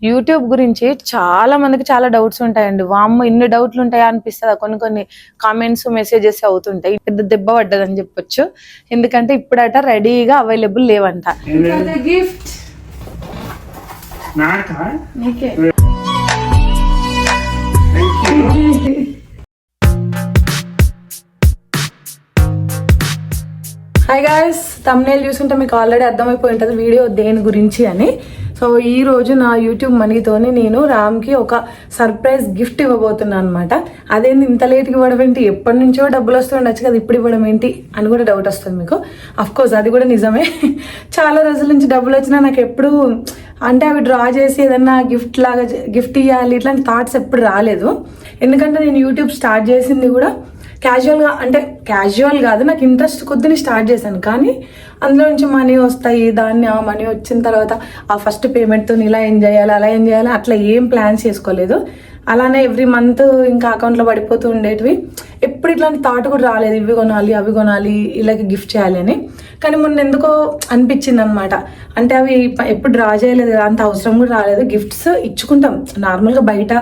YouTube గురించి చాలా మందికి చాలా డౌట్స్ ఉంటాయండి. వామ్మో ఇన్ని డౌట్లు ఉంటాయా అనిపిస్తుంది. కొన్ని కామెంట్స్ మెసేజెస్ అవుతుంటాయి. పెద్ద దెబ్బ పడ్డదని చెప్పొచ్చు. ఎందుకంటే ఇప్పుడట రెడీగా అవైలబుల్ లేవంట. గిఫ్ట్ హాయ్ గాయ్స్, థంబ్నెయిల్ చూస్తుంటే మీకు ఆల్రెడీ అర్థమైపోయి ఉంటుంది వీడియో దేని గురించి అని. సో ఈ రోజు నా యూట్యూబ్ మనీతోని నేను రామ్కి ఒక సర్ప్రైజ్ గిఫ్ట్ ఇవ్వబోతున్నాను అనమాట. అదేంటి ఇంత లేట్కి ఇవ్వడం ఏంటి, ఎప్పటి నుంచో డబ్బులు వస్తుండొచ్చు కదా, ఇప్పుడు ఇవ్వడం ఏంటి అని కూడా డౌట్ వస్తుంది మీకు. అఫ్కోర్స్ అది కూడా నిజమే. చాలా రోజుల నుంచి డబ్బులు వచ్చినా నాకు ఎప్పుడు అంటే అవి డ్రా చేసి ఏదన్నా గిఫ్ట్ ఇవ్వాలి ఇట్లాంటి థాట్స్ ఎప్పుడు రాలేదు. ఎందుకంటే నేను యూట్యూబ్ స్టార్ట్ చేసింది కూడా క్యాజువల్గా, అంటే క్యాజువల్ కాదు, నాకు ఇంట్రెస్ట్ కొద్దిని స్టార్ట్ చేశాను. కానీ అందులో నుంచి మనీ వస్తాయి, దాన్ని ఆ మనీ వచ్చిన తర్వాత ఆ ఫస్ట్ పేమెంట్తో ఇలా ఏం చేయాలి అలా ఏం చేయాలి అట్లా ఏం ప్లాన్స్ చేసుకోలేదు. అలానే ఎవ్రీ మంత్ ఇంకా అకౌంట్లో పడిపోతూ ఉండేటివి. ఎప్పుడు ఇట్లాంటి థాట్ కూడా రాలేదు, ఇవి కొనాలి అవి కొనాలి ఇలాగ గిఫ్ట్ చేయాలి అని. కానీ మొన్న ఎందుకో అనిపించింది అనమాట. అంటే అవి ఎప్పుడు డ్రా చేయలేదు కదా, అంత అవసరం కూడా రాలేదు. గిఫ్ట్స్ ఇచ్చుకుంటాం నార్మల్గా, బయట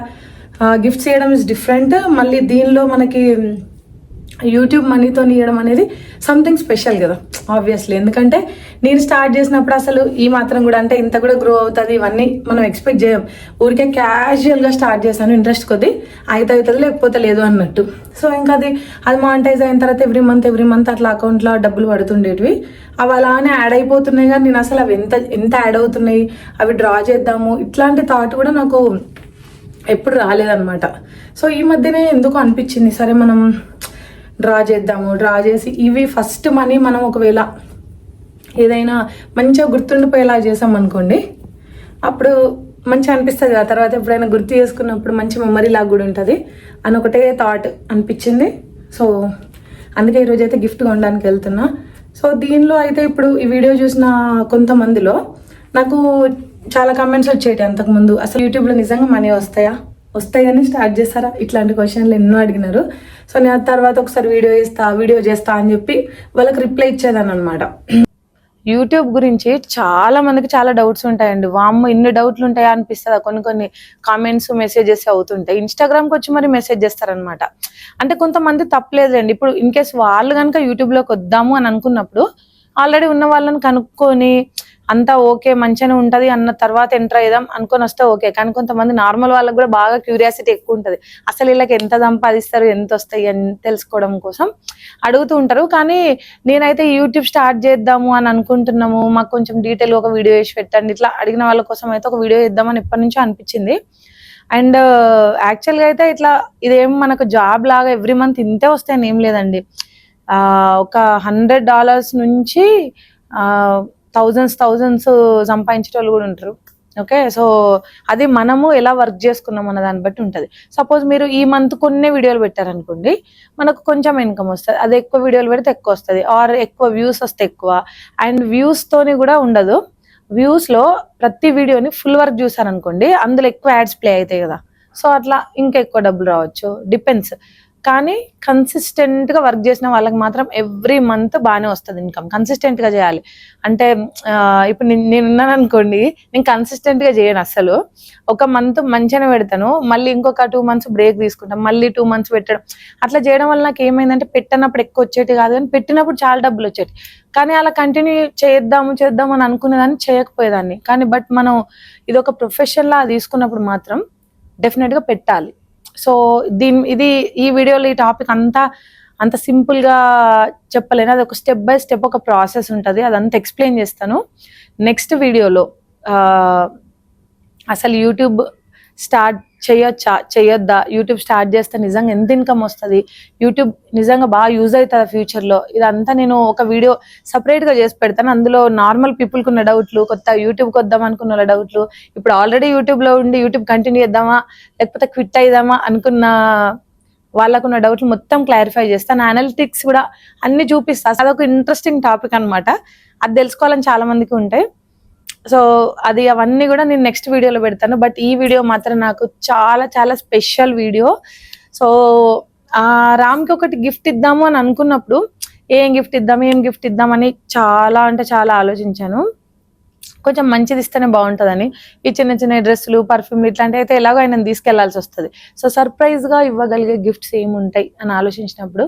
గిఫ్ట్స్ చేయడం ఇస్ డిఫరెంట్. మళ్ళీ దీనిలో మనకి యూట్యూబ్ మనీతో ఇవ్వడం అనేది సంథింగ్ స్పెషల్ కదా ఆబ్వియస్లీ. ఎందుకంటే నేను స్టార్ట్ చేసినప్పుడు అసలు ఈ మాత్రం కూడా, అంటే ఇంత కూడా గ్రో అవుతుంది ఇవన్నీ మనం ఎక్స్పెక్ట్ చేయం. ఊరికే క్యాజువల్గా స్టార్ట్ చేశాను, ఇంట్రెస్ట్ కొద్ది అవుతుంది లేకపోతే లేదు అన్నట్టు. సో ఇంకా అది మానిటైజ్ అయిన తర్వాత ఎవ్రీ మంత్ అట్లా అకౌంట్లో డబ్బులు పడుతుండేటివి. అవి అలానే యాడ్ అయిపోతున్నాయి. కానీ నేను అసలు అవి ఎంత యాడ్ అవుతున్నాయి, అవి డ్రా చేద్దాము ఇట్లాంటి థాట్ కూడా నాకు ఎప్పుడు రాలేదన్నమాట. సో ఈ మధ్యనే ఎందుకు అనిపించింది, సరే మనం డ్రా చేసి ఇవి ఫస్ట్ మనీ మనం ఒకవేళ ఏదైనా మంచిగా గుర్తుండిపోయేలా చేసాం అనుకోండి, అప్పుడు మంచిగా అనిపిస్తుంది. ఆ తర్వాత ఎప్పుడైనా గుర్తు చేసుకున్నప్పుడు మంచి మెమరీ లాగా కూడా ఉంటుంది అని ఒకటే థాట్ అనిపించింది. సో అందుకే ఈరోజు అయితే గిఫ్ట్ కొనడానికి వెళ్తున్నా. సో దీనిలో అయితే ఇప్పుడు ఈ వీడియో చూసిన కొంతమందిలో నాకు చాలా కామెంట్స్ వచ్చేటి అంతకుముందు, అసలు యూట్యూబ్లో నిజంగా మనీ వస్తాయని స్టార్ట్ చేస్తారా, ఇట్లాంటి క్వశ్చన్లు ఎన్నో అడిగినారు. సో నేను తర్వాత ఒకసారి వీడియో చేస్తా అని చెప్పి వాళ్ళకి రిప్లై ఇచ్చేదాన్ని అనమాట. యూట్యూబ్ గురించి చాలా మందికి చాలా డౌట్స్ ఉంటాయండి. వామ్మో ఇన్ని డౌట్లు ఉంటాయా అనిపిస్తుంది. కొన్ని కామెంట్స్ మెసేజెస్ అవుతుంటాయి. ఇన్స్టాగ్రామ్కి వచ్చి మరి మెసేజ్ చేస్తారనమాట. అంటే కొంతమంది తప్పలేదండి. ఇప్పుడు ఇన్ కేస్ వాళ్ళు కనుక యూట్యూబ్లోకి వద్దాము అని అనుకున్నప్పుడు ఆల్రెడీ ఉన్న వాళ్ళని కనుక్కొని అంతా ఓకే మంచిగానే ఉంటుంది అన్న తర్వాత ఎంటర్ అయ్యాం అనుకొని వస్తే ఓకే. కానీ కొంతమంది నార్మల్ వాళ్ళకి కూడా బాగా క్యూరియాసిటీ ఎక్కువ ఉంటుంది. అసలు వీళ్ళకి ఎంత సంపాదిస్తారు, ఎంత వస్తాయి అని తెలుసుకోవడం కోసం అడుగుతూ ఉంటారు. కానీ నేనైతే యూట్యూబ్ స్టార్ట్ చేద్దాము అని అనుకుంటున్నాము, మాకు కొంచెం డీటెయిల్గా ఒక వీడియో వేసి పెట్టండి ఇట్లా అడిగిన వాళ్ళ కోసం అయితే ఒక వీడియో ఇద్దామని ఎప్పటి నుంచో అనిపించింది. అండ్ యాక్చువల్గా అయితే ఇట్లా ఇదేం మనకు జాబ్ లాగా ఎవ్రీ మంత్ ఇంతే వస్తాయని ఏం లేదండి. ఒక $100 నుంచి థౌజండ్స్ సంపాదించే వాళ్ళు కూడా ఉంటారు. ఓకే, సో అది మనము ఎలా వర్క్ చేసుకున్నాం అన్న దాన్ని బట్టి ఉంటుంది. సపోజ్ మీరు ఈ మంత్ కొన్ని వీడియోలు పెట్టారనుకోండి, మనకు కొంచెం ఇన్కమ్ వస్తుంది. అది ఎక్కువ వీడియోలు పెడితే ఎక్కువ వస్తుంది, ఆర్ ఎక్కువ వ్యూస్ వస్తే ఎక్కువ. అండ్ వ్యూస్తోని కూడా ఉండదు. వ్యూస్లో ప్రతి వీడియోని ఫుల్ వర్క్ చూసారనుకోండి, అందులో ఎక్కువ యాడ్స్ ప్లే అవుతాయి కదా, సో అట్లా ఇంకా ఎక్కువ డబ్బులు రావచ్చు, డిపెండ్స్. కానీ కన్సిస్టెంట్గా వర్క్ చేసిన వాళ్ళకి మాత్రం ఎవ్రీ మంత్ బాగానే వస్తుంది ఇన్కమ్. కన్సిస్టెంట్గా చేయాలి. అంటే ఇప్పుడు నేను ఉన్నాను అనుకోండి, నేను కన్సిస్టెంట్గా చేయను అసలు. ఒక మంత్ మంచిగానే పెడతాను, మళ్ళీ ఇంకొక 2 months బ్రేక్ తీసుకుంటాను, మళ్ళీ 2 months పెట్టడం. అట్లా చేయడం వల్ల నాకు ఏమైందంటే పెట్టినప్పుడు ఎక్కువ వచ్చేటి కాదు, కానీ పెట్టినప్పుడు చాలా డబ్బులు వచ్చేటి. కానీ అలా కంటిన్యూ చేద్దాము అని అనుకునేదాన్ని, చేయకపోయేదాన్ని. కానీ బట్ మనం ఇది ఒక ప్రొఫెషన్లా తీసుకున్నప్పుడు మాత్రం డెఫినెట్గా పెట్టాలి. సో ఈ వీడియోలో ఈ టాపిక్ అంత సింపుల్గా చెప్పలేను. అది ఒక స్టెప్ బై స్టెప్ ఒక ప్రాసెస్ ఉంటుంది, అదంతా ఎక్స్ప్లెయిన్ చేస్తాను నెక్స్ట్ వీడియోలో. అసలు యూట్యూబ్ స్టార్ట్ చేయొద్దా, యూట్యూబ్ స్టార్ట్ చేస్తే నిజంగా ఎంత ఇన్కమ్ వస్తుంది, యూట్యూబ్ నిజంగా బాగా యూజ్ అవుతుంది ఫ్యూచర్లో, ఇదంతా నేను ఒక వీడియో సపరేట్గా చేసి పెడతాను. అందులో నార్మల్ పీపుల్కి ఉన్న డౌట్లు, కొత్త యూట్యూబ్కి వద్దాం అనుకున్న డౌట్లు, ఇప్పుడు ఆల్రెడీ యూట్యూబ్లో ఉండి యూట్యూబ్ కంటిన్యూ చేద్దామా లేకపోతే క్విట్ అయిద్దామా అనుకున్న వాళ్ళకున్న డౌట్లు మొత్తం క్లారిఫై చేస్తాను. అనలిటిక్స్ కూడా అన్ని చూపిస్తాను. అదొక ఇంట్రెస్టింగ్ టాపిక్ అనమాట. అది తెలుసుకోవాలని చాలా మందికి ఉంటాయి. సో అవన్నీ కూడా నేను నెక్స్ట్ వీడియోలో పెడతాను. బట్ ఈ వీడియో మాత్రం నాకు చాలా చాలా స్పెషల్ వీడియో. సో రామ్కి ఒకటి గిఫ్ట్ ఇద్దాము అని అనుకున్నప్పుడు ఏం గిఫ్ట్ ఇద్దాం అని చాలా అంటే చాలా ఆలోచించాను. కొంచెం మంచిది ఇస్తేనే బాగుంటుందని ఈ చిన్న చిన్న డ్రెస్సులు పర్ఫ్యూమ్లు ఇట్లాంటివి అయితే ఎలాగో ఆయన తీసుకెళ్లాల్సి వస్తుంది. సో సర్ప్రైజ్గా ఇవ్వగలిగే గిఫ్ట్స్ ఏముంటాయి అని ఆలోచించినప్పుడు,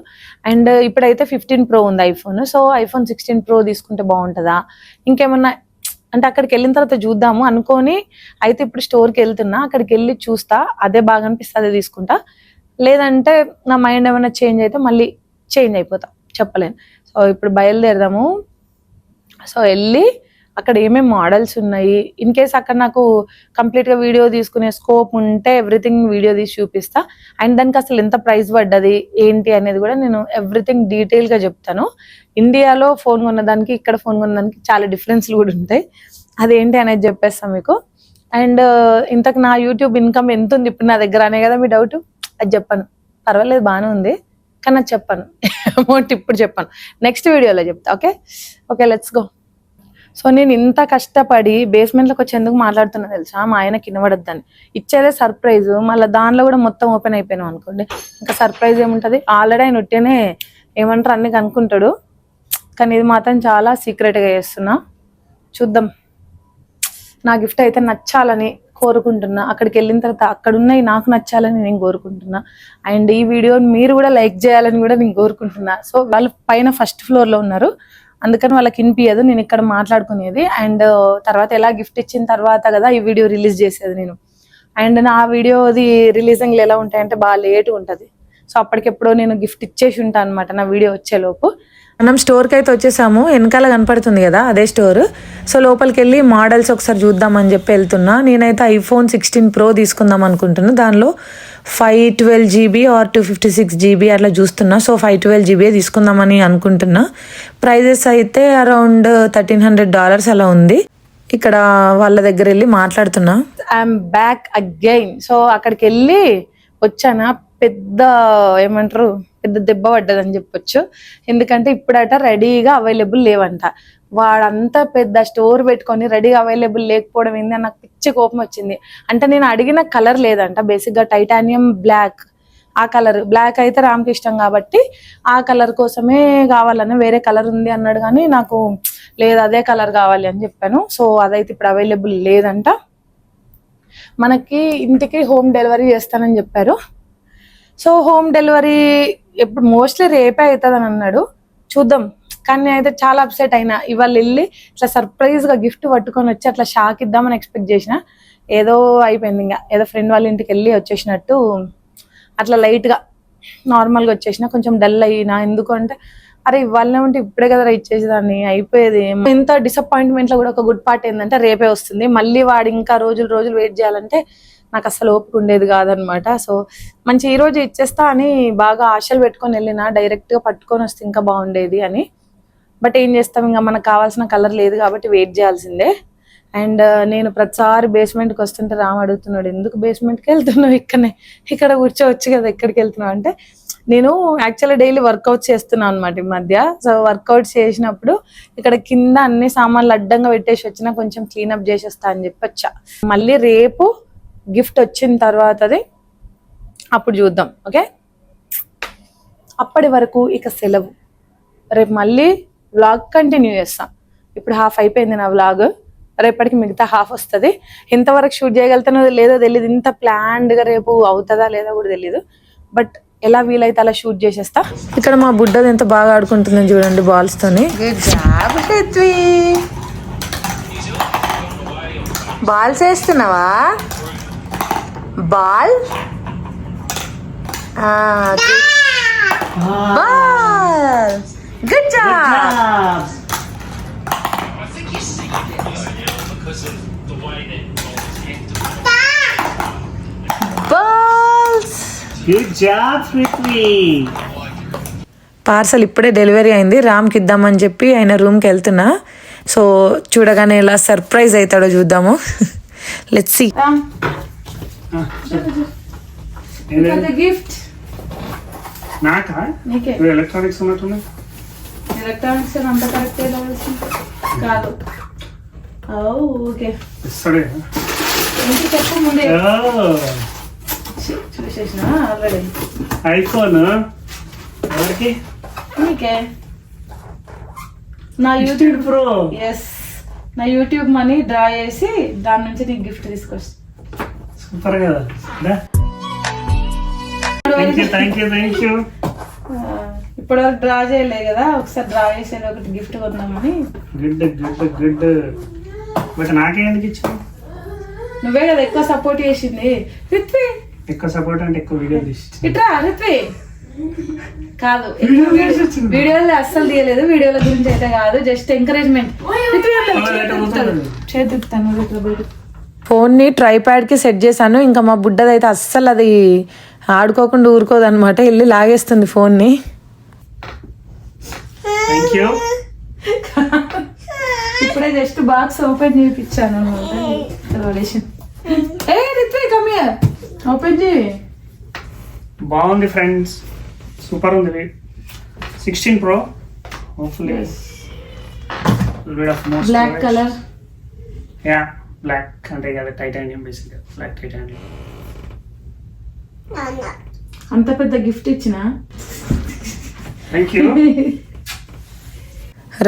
అండ్ ఇప్పుడైతే 15 Pro ఉంది ఐఫోన్. సో iPhone 16 Pro తీసుకుంటే బాగుంటుందా, ఇంకేమన్నా అంటే అక్కడికి వెళ్ళిన తర్వాత చూద్దాము అనుకొని అయితే ఇప్పుడు స్టోర్కి వెళ్తున్నా. అక్కడికి వెళ్ళి చూస్తా, అదే బాగా అనిపిస్తే అదే తీసుకుంటా. లేదంటే నా మైండ్ ఏమైనా చేంజ్ అయితే మళ్ళీ చేంజ్ అయిపోతా, చెప్పలేను. సో ఇప్పుడు బయలుదేరదాము. సో వెళ్ళి అక్కడ ఏమేమి మోడల్స్ ఉన్నాయి, ఇన్ కేస్ అక్కడ నాకు కంప్లీట్గా వీడియో తీసుకునే స్కోప్ ఉంటే ఎవ్రీథింగ్ వీడియో తీసి చూపిస్తా. అండ్ దానికి అసలు ఎంత ప్రైస్ పడ్డది ఏంటి అనేది కూడా నేను ఎవ్రీథింగ్ డీటెయిల్గా చెప్తాను. ఇండియాలో ఫోన్ కొన్నదానికి ఇక్కడ ఫోన్ కొన్నదానికి చాలా డిఫరెన్స్లు కూడా ఉంటాయి, అదేంటి అనేది చెప్పేస్తాను మీకు. అండ్ ఇంతకు నా యూట్యూబ్ ఇన్కమ్ ఎంత ఉంది ఇప్పుడు నా దగ్గర అనే కదా మీ డౌట్. అది చెప్పాను, పర్వాలేదు బాగానే ఉంది, కానీ అది చెప్పాను అమౌంట్ ఇప్పుడు చెప్పాను, నెక్స్ట్ వీడియోలో చెప్తా. Okay okay let's go. So నేను ఇంత కష్టపడి బేస్మెంట్లోకి వచ్చి ఎందుకు మాట్లాడుతున్నా తెలుసా, మా ఆయన కినబడద్దని. ఇచ్చేదే సర్ప్రైజ్, మళ్ళీ దానిలో కూడా మొత్తం ఓపెన్ అయిపోయినాం అనుకోండి, ఇంకా సర్ప్రైజ్ ఏముంటుంది. ఆల్రెడీ ఆయన ఉట్టినే ఏమంటారు అన్ని కనుక్కుంటాడు, కానీ ఇది మాత్రం చాలా సీక్రెట్గా చేస్తున్నా. చూద్దాం. నా గిఫ్ట్ అయితే నచ్చాలని కోరుకుంటున్నా. అక్కడికి వెళ్ళిన తర్వాత అక్కడ ఉన్నాయి నాకు నచ్చాలని నేను కోరుకుంటున్నా. అండ్ ఈ వీడియోని మీరు కూడా లైక్ చేయాలని కూడా నేను కోరుకుంటున్నా. సో వాళ్ళు పైన ఫస్ట్ ఫ్లోర్లో ఉన్నారు, అందుకని వాళ్ళకి వినిపించదు నేను ఇక్కడ మాట్లాడుకునేది. అండ్ తర్వాత ఎలా గిఫ్ట్ ఇచ్చిన తర్వాత కదా ఈ వీడియో రిలీజ్ చేసేది నేను. అండ్ నా వీడియోది రిలీజింగ్లు ఎలా ఉంటాయంటే బాగా లేట్గా ఉంటుంది. సో అప్పటికెప్పుడో నేను గిఫ్ట్ ఇచ్చేసి ఉంటాను అనమాట నా వీడియో వచ్చేలోపు. మనం స్టోర్కి అయితే వచ్చేసాము, వెనకాల కనపడుతుంది కదా అదే స్టోర్. సో లోపలికి వెళ్ళి మోడల్స్ ఒకసారి చూద్దామని చెప్పి వెళ్తున్నా. నేనైతే iPhone 16 Pro తీసుకుందాం అనుకుంటున్నా. దానిలో 512 GB ఆర్ 256 GB అట్లా చూస్తున్నా. సో 512 GB తీసుకుందామని అనుకుంటున్నా. ప్రైజెస్ అయితే అరౌండ్ $1,300 అలా ఉంది. ఇక్కడ వాళ్ళ దగ్గర వెళ్ళి మాట్లాడుతున్నా. I'm back again. సో అక్కడికి వెళ్ళి వచ్చానా, పెద్ద ఏమంటారు పెద్ద దెబ్బ పడ్డదని చెప్పొచ్చు. ఎందుకంటే ఇప్పుడట రెడీగా అవైలబుల్ లేవంట. వాడంతా పెద్ద స్టోర్ పెట్టుకొని రెడీగా అవైలబుల్ లేకపోవడం ఏంది నాకు పిచ్చి కోపం వచ్చింది. అంటే నేను అడిగిన కలర్ లేదంట, బేసిక్గా టైటానియం బ్లాక్. ఆ కలర్ బ్లాక్ అయితే రామ్కి ఇష్టం కాబట్టి ఆ కలర్ కోసమే కావాలని, వేరే కలర్ ఉంది అన్నాడు కానీ నాకు లేదు అదే కలర్ కావాలి అని చెప్పాను. సో అదైతే ఇప్పుడు అవైలబుల్ లేదంట. మనకి ఇంటికి హోమ్ డెలివరీ చేస్తానని చెప్పారు. సో హోమ్ డెలివరీ ఎప్పుడు మోస్ట్లీ రేపే అవుతుంది అని అన్నాడు, చూద్దాం. కానీ అయితే చాలా అప్సెట్ అయినా. ఇవాళ వెళ్ళి ఇట్లా సర్ప్రైజ్గా గిఫ్ట్ పట్టుకొని వచ్చి అట్లా షాక్ ఇద్దామని ఎక్స్పెక్ట్ చేసిన, ఏదో అయిపోయింది. ఇంకా ఏదో ఫ్రెండ్ వాళ్ళ ఇంటికి వెళ్ళి వచ్చేసినట్టు అట్లా లైట్గా నార్మల్గా వచ్చేసిన. కొంచెం డల్ అయినా, ఎందుకంటే అరే ఇవాళనే ఉంటే ఇప్పుడే కదా ఇచ్చేసేదాన్ని అయిపోయేది. ఇంత డిసప్పాయింట్మెంట్లో కూడా ఒక గుడ్ పార్ట్ ఏంటంటే రేపే వస్తుంది. మళ్ళీ వాడు ఇంకా రోజులు వెయిట్ చేయాలంటే నాకు అసలు ఓపిక ఉండేది కాదనమాట. సో మంచి ఈ రోజు ఇచ్చేస్తా అని బాగా ఆశలు పెట్టుకొని వెళ్ళిన, డైరెక్ట్గా పట్టుకొని వస్తే ఇంకా బాగుండేది అని. బట్ ఏం చేస్తాం, ఇంకా మనకు కావాల్సిన కలర్ లేదు కాబట్టి వెయిట్ చేయాల్సిందే. అండ్ నేను ప్రతిసారి బేస్మెంట్కి వస్తుంటే రామ్ అడుగుతున్నాడు, ఎందుకు బేస్మెంట్కి వెళ్తున్నావు, ఇక్కడ కూర్చోవచ్చు కదా, ఎక్కడికి వెళ్తున్నావు అంటే, నేను యాక్చువల్లీ డైలీ వర్కౌట్ చేస్తున్నాను అనమాట ఈ మధ్య. సో వర్కౌట్ చేసినప్పుడు ఇక్కడ కింద అన్ని సామాన్లు అడ్డంగా పెట్టేసి వచ్చినా కొంచెం క్లీనప్ చేసేస్తా అని చెప్పి వచ్చా. మళ్ళీ రేపు గిఫ్ట్ వచ్చిన తర్వాతది అప్పుడు చూద్దాం. ఓకే, అప్పటి వరకు ఇక సెలవు. రేపు మళ్ళీ వ్లాగ్ కంటిన్యూ చేస్తాం. ఇప్పుడు హాఫ్ అయిపోయింది నా వ్లాగ్, రేపటికి మిగతా హాఫ్ వస్తుంది. ఎంతవరకు షూట్ చేయగలుగుతానో లేదో తెలియదు, ఇంత ప్లాన్డ్గా రేపు అవుతుందా లేదా కూడా తెలియదు. బట్ ఎలా వీలైతే అలా షూట్ చేసేస్తా. ఇక్కడ మా బుడ్డది ఎంత బాగా ఆడుకుంటుందని చూడండి బాల్స్ తోని. బాల్స్ వేస్తున్నావా? Ball ball, good job. Balls, good job Prithvi. Parcel ఇప్పుడే డెలివరీ అయింది, రామ్కి ఇద్దామని చెప్పి ఆయన రూమ్కి వెళ్తున్నా. సో చూడగానే ఎలా సర్ప్రైజ్ అవుతాడో చూద్దాము. Let's see. గిఫ్ట్ నాకా? ఎలక్ట్రానిక్స్ ఉన్నట్టున్నా. ఎలక్ట్రానిక్స్ అంత కరెక్ట్ కాదు. ఓకే సరే చెప్పు ముందే చూసేసిన ఆల్రెడీ. ఐఫోన్ ఎవరికి? నీకే. నా యూట్యూబ్ ప్రో. ఎస్, నా యూట్యూబ్ మనీ డ్రా చేసి దాని నుంచి నీకు గిఫ్ట్ తీసుకొస్తా. సూపర్ కదా. Thank you. ఇప్పటివరకు డ్రా చేయలేదు కదా, ఒకసారి డ్రా చేసేది ఒకటి గిఫ్ట్ కొందామని. గుడ్. బట్ నాకే ఎందుకు ఇచ్చావు? నువ్వే కదా ఎక్కువ సపోర్ట్ చేసింది. రిత్వి ఎక్కువ సపోర్ట్ అంటే ఎక్కువ వీడియో తీసి ఇట్రా. రిత్వి కాదు, వీడియోలు అస్సలు తీయలేదు. వీడియోల గురించి అయితే కాదు, జస్ట్ ఎంకరేజ్మెంట్. ఫోన్ ని ట్రైప్యాడ్ కి సెట్ చేశాను. ఇంకా మా బుడ్డదైతే అస్సలు అది ఆడుకోకుండా ఊరుకోదు అనమాట, వెళ్ళి లాగేస్తుంది ఫోన్ ని. ఇప్పుడే జస్ట్ బాక్స్ ఓపెన్ చేయించాను అనమాట. ఓపెన్ చేయి. బాగుంది ఫ్రెండ్స్, సూపర్ ఉంది. 16 Pro hopefully bit of more black storage. color. Yeah, black అంటే కదా టైటానియం, బేసిక్గా బ్లాక్ టైటానియం. అంత పెద్ద గిఫ్ట్ ఇచ్చిన. Thank you.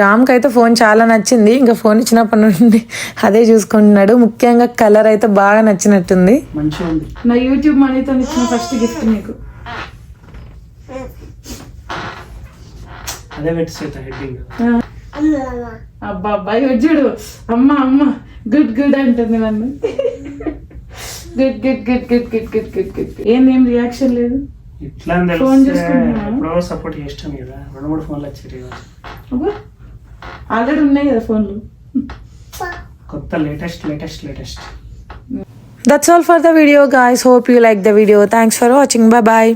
రామ్కి అయితే ఫోన్ చాలా నచ్చింది. ఇంకా ఫోన్ ఇచ్చినప్పటి నుండి అదే చూసుకుంటున్నాడు. ముఖ్యంగా కలర్ అయితే బాగా నచ్చినట్టుంది. మంచిగా ఉంది. నా యూట్యూబ్ మనీతో ఇచ్చిన ఫస్ట్ గిఫ్ట్ నీకు. అదే పెట్టేసేట హెడ్డింగ్. అబ్బా అబ్బాయి చూడు, అమ్మ అమ్మ గుడ్ గుడ్ అంటుంది నన్ను. Good good good good good good good good. ఏం రియాక్షన్ లేదు. ఇట్లా ఎప్పుడో సపోర్ట్ చేస్తాం కదా, 2-3 ఫోన్లు వచ్చాయి. ఆల్రెడీ ఉన్నాయి కదా ఫోన్లు, కొత్త latest. That's all for the video guys. Hope you like the video. Thanks for watching. Bye bye.